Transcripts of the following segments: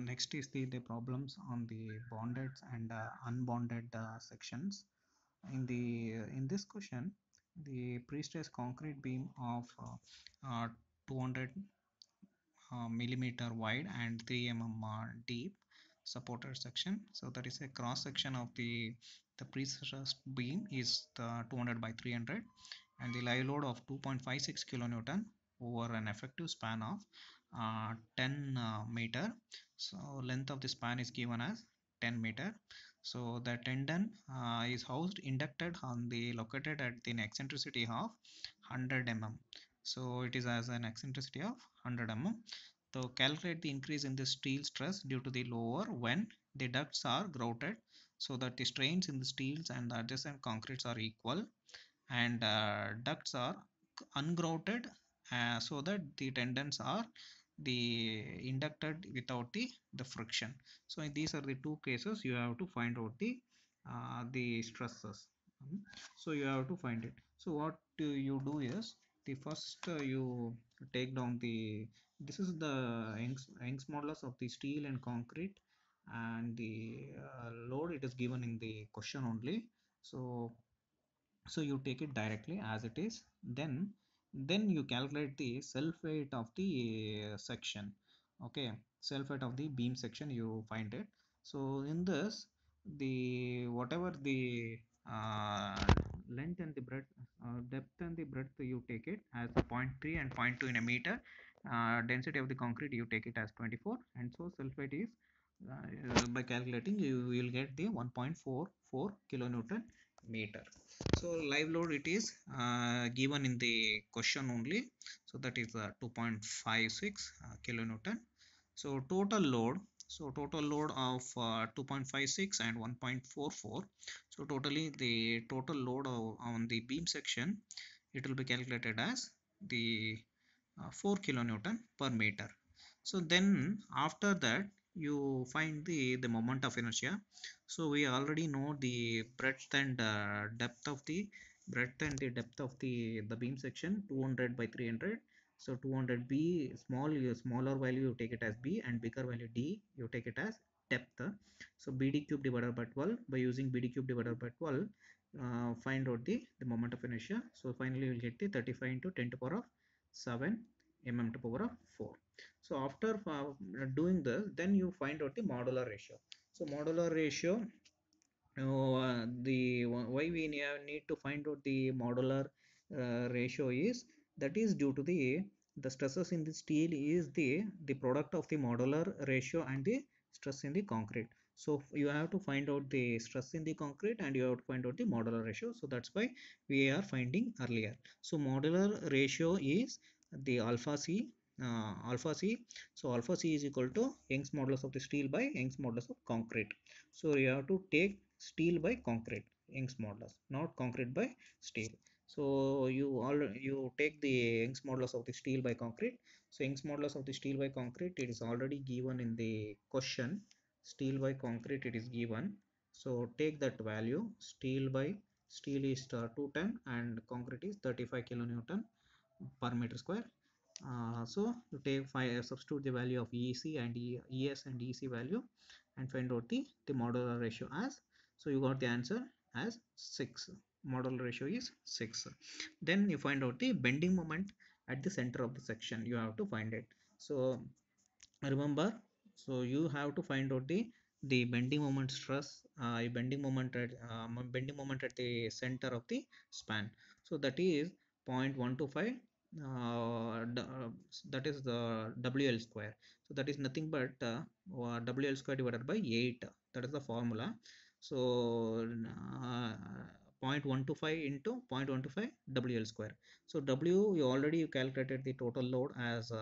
Next is the problems on the bonded and unbonded sections. In this question, the pre-stressed concrete beam of 200 millimeter wide and 3 deep supported section. So that is a cross section of the pre-stressed beam is the 200 by 300, and the live load of 2.56 kilonewton over an effective span of 10 meter. So length of the span is given as 10 meter. So the tendon is housed inducted on the located at the eccentricity of 100 mm. So it is as an eccentricity of 100 mm. So calculate the increase in the steel stress due to the lower when the ducts are grouted, so that the strains in the steels and the adjacent concretes are equal, and ducts are ungrouted, so that the tendons are the inducted without the friction. So these are the two cases you have to find out the stresses. So you have to find it. So what you do is, the first you take down the, this is the Young's modulus of the steel and concrete, and the load it is given in the question only. So you take it directly as it is, then you calculate the self weight of the section. Okay, self weight of the beam section you find it. So in this, the whatever the length and the breadth, depth and the breadth, you take it as a 0.3 and 0.2 in a meter. Density of the concrete you take it as 24, and so self weight is by calculating you will get the 1.44 kilonewton meter. So live load it is given in the question only, so that is 2.56 kilonewton. So total load of 2.56 and 1.44. So totally the total load on the beam section, it will be calculated as the 4 kilonewton per meter. So then after that you find the moment of inertia. So we already know the breadth and depth of the depth of the beam section, 200 by 300. So 200 b, smaller value you take it as b, and bigger value d you take it as depth. So bd cube divided by 12, by using bd cube divided by 12, find out the moment of inertia. So finally you will get the 35 into 10 to the power of 7 mm to the power of 4. So after doing this, then you find out the modular ratio. So modular ratio, the why we need to find out the modular ratio is, that is due to the stresses in the steel is the product of the modular ratio and the stress in the concrete. So you have to find out the stress in the concrete and you have to find out the modular ratio. So that's why we are finding earlier. So modular ratio is the alpha c, alpha c. So alpha c is equal to Young's modulus of the steel by Young's modulus of concrete. So you have to take steel by concrete, Young's modulus, not concrete by steel. So you take the Young's modulus of the steel by concrete. So Young's modulus of the steel by concrete, it is already given in the question. Steel by concrete it is given. So take that value. Steel is 210 and concrete is 35 kilonewton per meter square. So you take substitute the value of EC and ES and EC value, and find out the modular ratio as, so you got the answer as 6. Modular ratio is 6. Then you find out the bending moment at the center of the section, you have to find it. So remember, so you have to find out the bending moment stress, bending moment at the center of the span. So that is 0.125, that is the WL square. So that is nothing but WL square divided by 8, that is the formula. So 0.125 into 0.125 WL square. So W, you calculated the total load as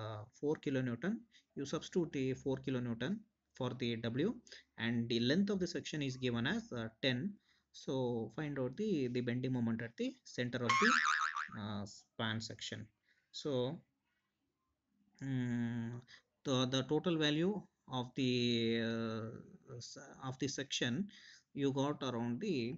4 kilonewton. You substitute the 4 kilonewton for the W, and the length of the section is given as 10. So find out the bending moment at the center of the span section. So the total value of the section you got around the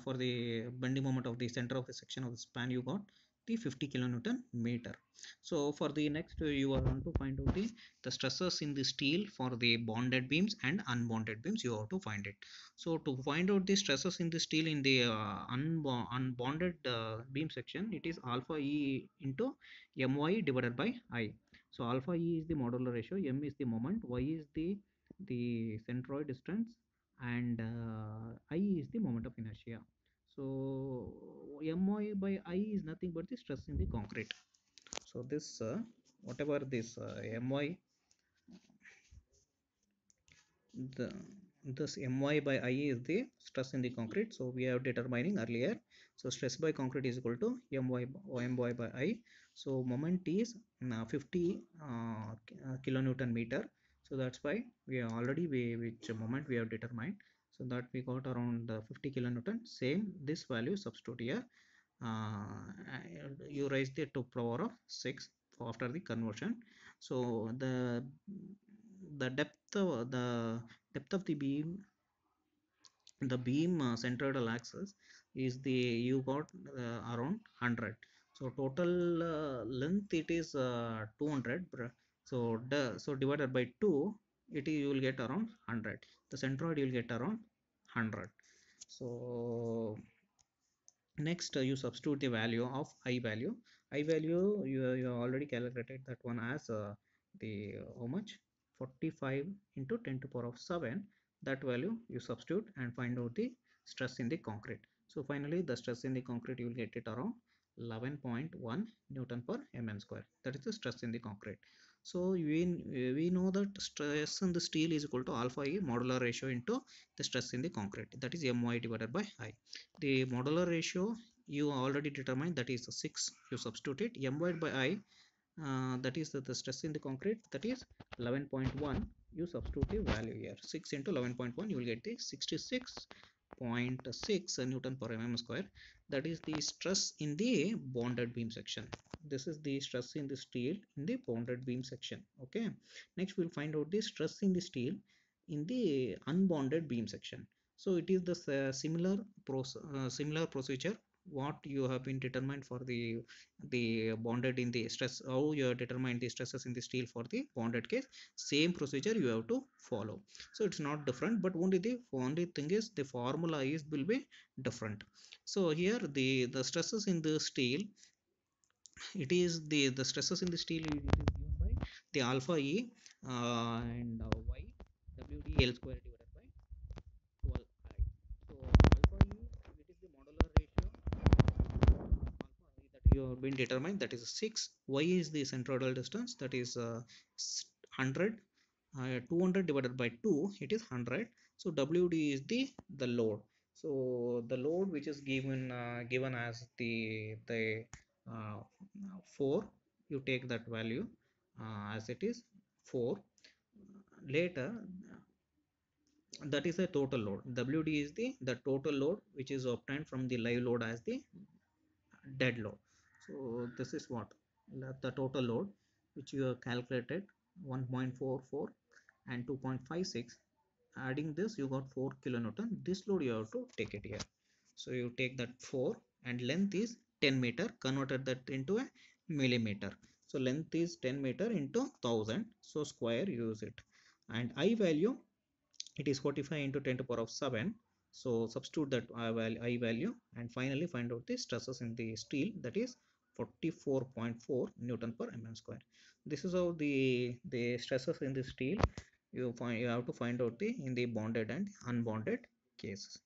for the bending moment of the center of the section of the span, you got the 50 kilonewton meter. So for the next you are going to find out the stresses in the steel for the bonded beams and unbonded beams. You have to find it. So to find out the stresses in the steel in the unbonded beam section, it is alpha E into my divided by I. So alpha E is the modular ratio, m is the moment, y is the centroid distance, and I is the moment of inertia. So my by I is nothing but the stress in the concrete. So this whatever this my, the this my by I is the stress in the concrete. So we have determining earlier. So stress by concrete is equal to my by I. So moment is 50 kilonewton meter. So that's why we are already which moment we have determined. So that we got around 50 kilonewton. Same this value substitute here. You raise the to power of 6 after the conversion. So the depth of the beam centered axis is the you got around 100. So total length it is 200. So so divided by 2, it is you will get around 100. The centroid you will get around 100. So next you substitute the value of I value. You already calculated that one as the how much, 45 into 10 to power of 7. That value you substitute and find out the stress in the concrete. So finally the stress in the concrete you will get it around 11.1 newton per mm square. That is the stress in the concrete. So we know that stress in the steel is equal to alpha E modular ratio into the stress in the concrete, that is my divided by I. The modular ratio you already determined, that is 6. You substitute it m by I, that is the stress in the concrete, that is 11.1. You substitute the value here, 6 into 11.1, you will get the 66.6 newton per mm square. That is the stress in the bonded beam section. This is the stress in the steel in the bonded beam section. Okay, next we'll find out the stress in the steel in the unbonded beam section. So it is the similar procedure what you have been determined for the bonded in the stress, how you have determined the stresses in the steel for the bonded case. Same procedure you have to follow. So it's not different, but only thing is the formula is will be different. So here the stresses in the steel, it is the stresses in the steel, it is given by the alpha E and y wd L square divided by 12i. So alpha E, it is the modular ratio that you have been determined, that is 6. Y is the centroidal distance, that is 100. 200 divided by 2, it is 100. So wd is the load. So the load which is given as the 4, you take that value as it is 4. Later that is a total load. Wd is the total load which is obtained from the live load as the dead load. So this is what the total load which you have calculated, 1.44 and 2.56. Adding this you got 4 kilonewton. This load you have to take it here. So you take that 4 and length is 10 meter, converted that into a millimeter. So length is 10 meter into 1000, so square use it. And I value, it is 45 into 10 to power of 7. So substitute that I value and finally find out the stresses in the steel, that is 44.4 newton per mm square. This is how the stresses in the steel you have to find out the in the bonded and unbonded cases.